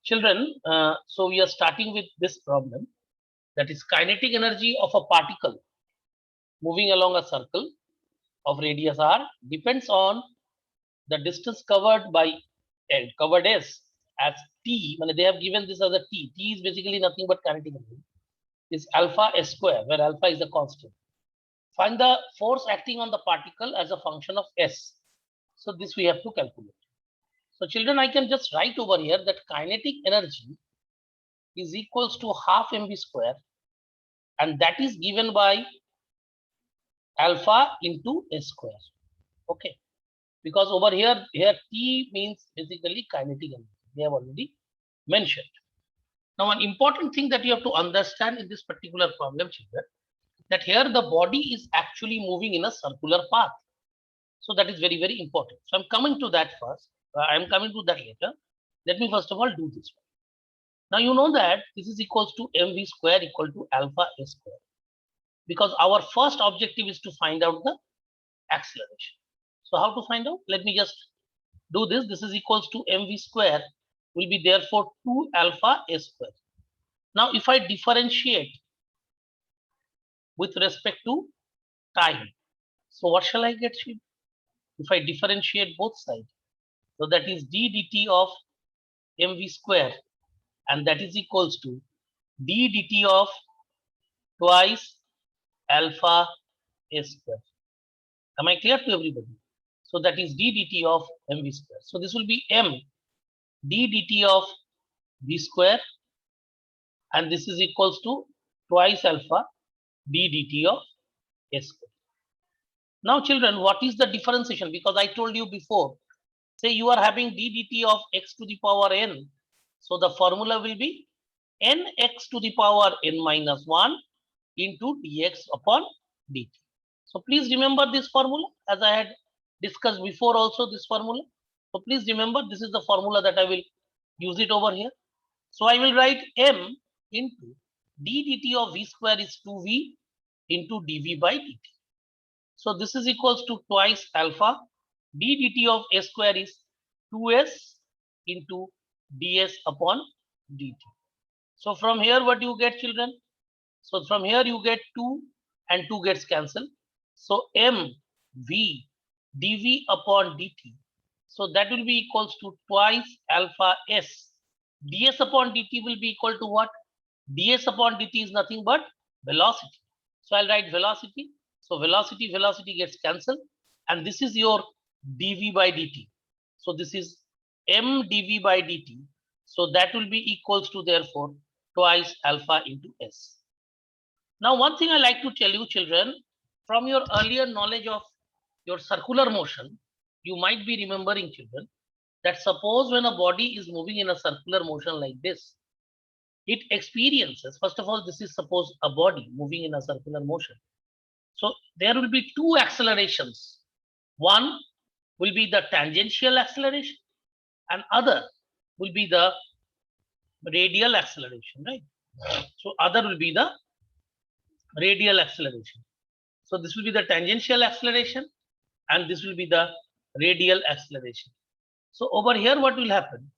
Children, so we are starting with this problem, that is kinetic energy of a particle moving along a circle of radius r depends on the distance covered by covered s as t. They have given this as a t. T is basically nothing but kinetic energy. Is alpha s square, where alpha is a constant. Find the force acting on the particle as a function of s. So this we have to calculate. So children, I can just write over here that kinetic energy is equals to half mv square, and that is given by alpha into s square. Okay, because over here T means basically kinetic energy. They have already mentioned. Now, one important thing that you have to understand in this particular problem, children, that here the body is actually moving in a circular path. So that is very, very important. So I'm coming to that first. I'm coming to that later. Let me first of all do this one. Now you know that this is equals to mv square equal to alpha s square, because our first objective is to find out the acceleration. So how to find out? Let me just do this. This is equals to mv square will be therefore 2 alpha s square. Now if I differentiate with respect to time, so what shall I get? If I differentiate both sides, so that is d dt of mv square, and that is equals to d dt of twice alpha s square. Am I clear to everybody? So that is d dt of mv square. So this will be m d dt of v square, and this is equals to twice alpha d dt of s square. Now children, what is the differentiation? Because I told you before, say you are having d dt of x to the power n. So the formula will be nx to the power n minus 1 into dx upon dt. So please remember this formula, as I had discussed before also this formula. So please remember, this is the formula that I will use it over here. So I will write m into d dt of v square is 2v into dv by dt. So this is equals to twice alpha d dt of s square is 2s into ds upon dt. So from here what you get, children? So from here you get 2 and 2 gets cancelled. So m v dv upon dt. So that will be equals to twice alpha s. ds upon dt will be equal to what? ds upon dt is nothing but velocity. So I'll write velocity. So velocity gets cancelled, and this is your dv by dt. So this is m dv by dt. So that will be equals to therefore twice alpha into s. Now one thing I like to tell you, children, from your earlier knowledge of your circular motion, you might be remembering, children, that suppose when a body is moving in a circular motion like this, it experiences, first of all, this is suppose a body moving in a circular motion. So there will be two accelerations. One will be the tangential acceleration, and other will be the radial acceleration, right? So other will be the radial acceleration. So this will be the tangential acceleration, and this will be the radial acceleration. So over here what will happen?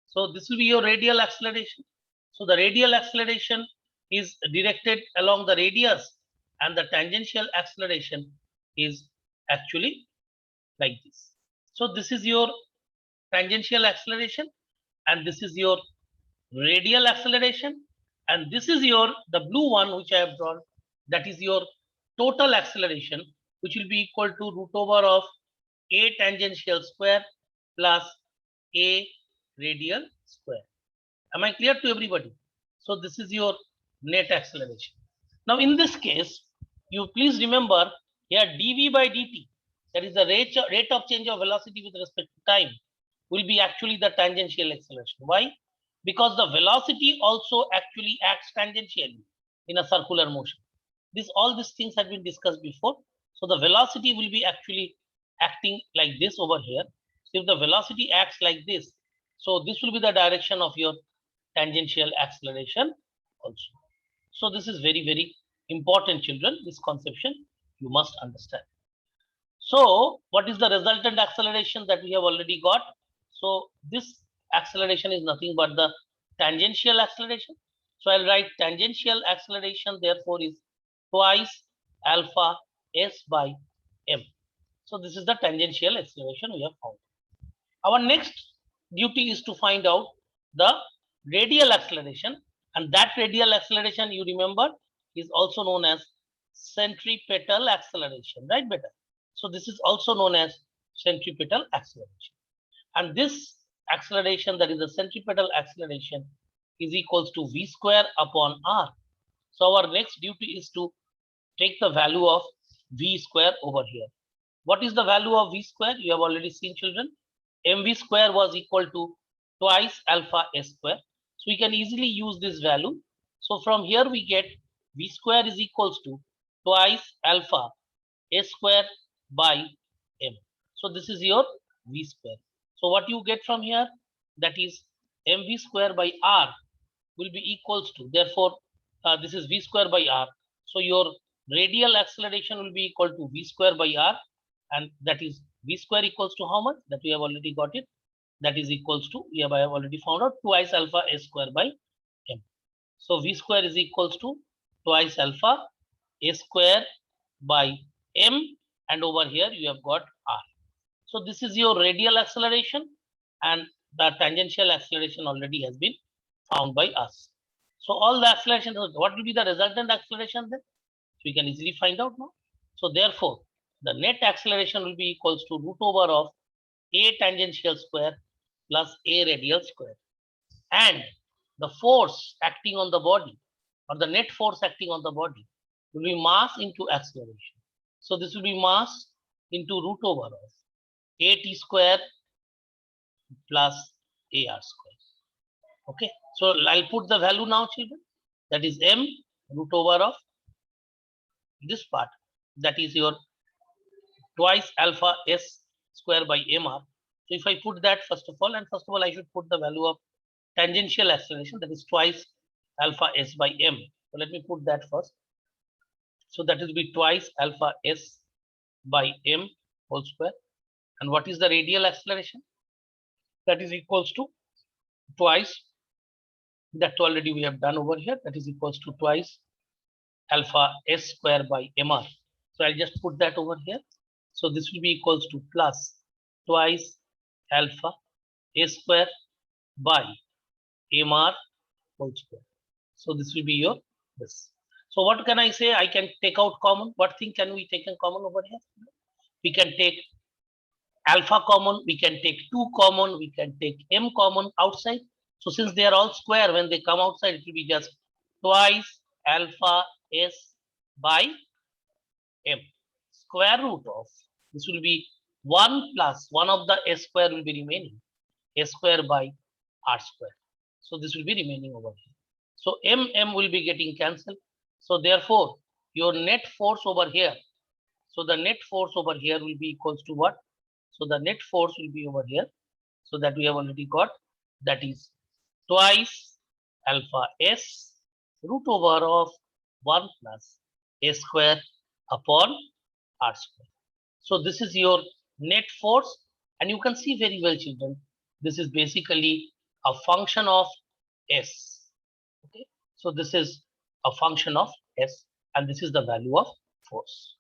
So this will be your radial acceleration. So the radial acceleration is directed along the radius, and the tangential acceleration is actually like this. So this is your tangential acceleration, and this is your radial acceleration, and this is your the blue one which I have drawn, that is your total acceleration, which will be equal to root over of a tangential square plus a radial square. Am I clear to everybody? So this is your net acceleration. Now in this case, you please remember here dv by dt, that is the rate of change of velocity with respect to time, will be actually the tangential acceleration. Why? Because the velocity also actually acts tangentially in a circular motion. All these things have been discussed before. So the velocity will be actually acting like this over here. So if the velocity acts like this, so this will be the direction of your tangential acceleration also. So this is very, very important, children. This conception you must understand. So what is the resultant acceleration that we have already got? So this acceleration is nothing but the tangential acceleration. So I'll write tangential acceleration therefore is twice alpha s by m. So this is the tangential acceleration we have found. Our next duty is to find out the radial acceleration, and that radial acceleration, you remember, is also known as centripetal acceleration, right beta? So this is also known as centripetal acceleration, and this acceleration, that is the centripetal acceleration, is equals to v square upon r. So our next duty is to take the value of v square over here. What is the value of v square? You have already seen, children. Mv square was equal to twice alpha s square. So we can easily use this value. So from here we get v square is equals to twice alpha s square by m. So this is your v square. So what you get from here, that is mv square by r will be equals to, therefore this is v square by r. So your radial acceleration will be equal to v square by r, and that is v square equals to how much? That we have already got it. That is equals to, we have already found out, twice alpha s square by m. So v square is equals to twice alpha s square by m, and over here you have got r. So this is your radial acceleration, and the tangential acceleration already has been found by us. So all the acceleration, what will be the resultant acceleration then? So we can easily find out now. So therefore, the net acceleration will be equals to root over of a tangential square plus a radial square. And the force acting on the body, or the net force acting on the body, will be mass into acceleration. So this will be mass into root over of a t square plus ar square. Okay, so I'll put the value now, children. That is m root over of this part, that is your twice alpha s square by mr. So if I put that first of all, and first of all I should put the value of tangential acceleration, that is twice alpha s by m. So let me put that first. So that will be twice alpha s by m whole square. And what is the radial acceleration? That is equals to twice, that already we have done over here, that is equals to twice alpha s square by mr. So I'll just put that over here. So this will be equals to plus twice alpha s square by mr whole square. So this will be your this. So what can I say? I can take out common. What thing can we take in common over here? We can take alpha common, we can take 2 common, we can take m common outside. So since they are all square, when they come outside, it will be just twice alpha s by m. Square root of, this will be 1 plus 1 of the s square will be remaining, s square by r square. So this will be remaining over here. So m will be getting cancelled. So therefore, your net force over here, so the net force over here will be equals to what? So the net force will be over here. So that we have already got, that is twice alpha s root over of 1 plus s square upon r square. So this is your net force, and you can see very well, children, this is basically a function of s. Okay, so this is a function of s, and this is the value of force.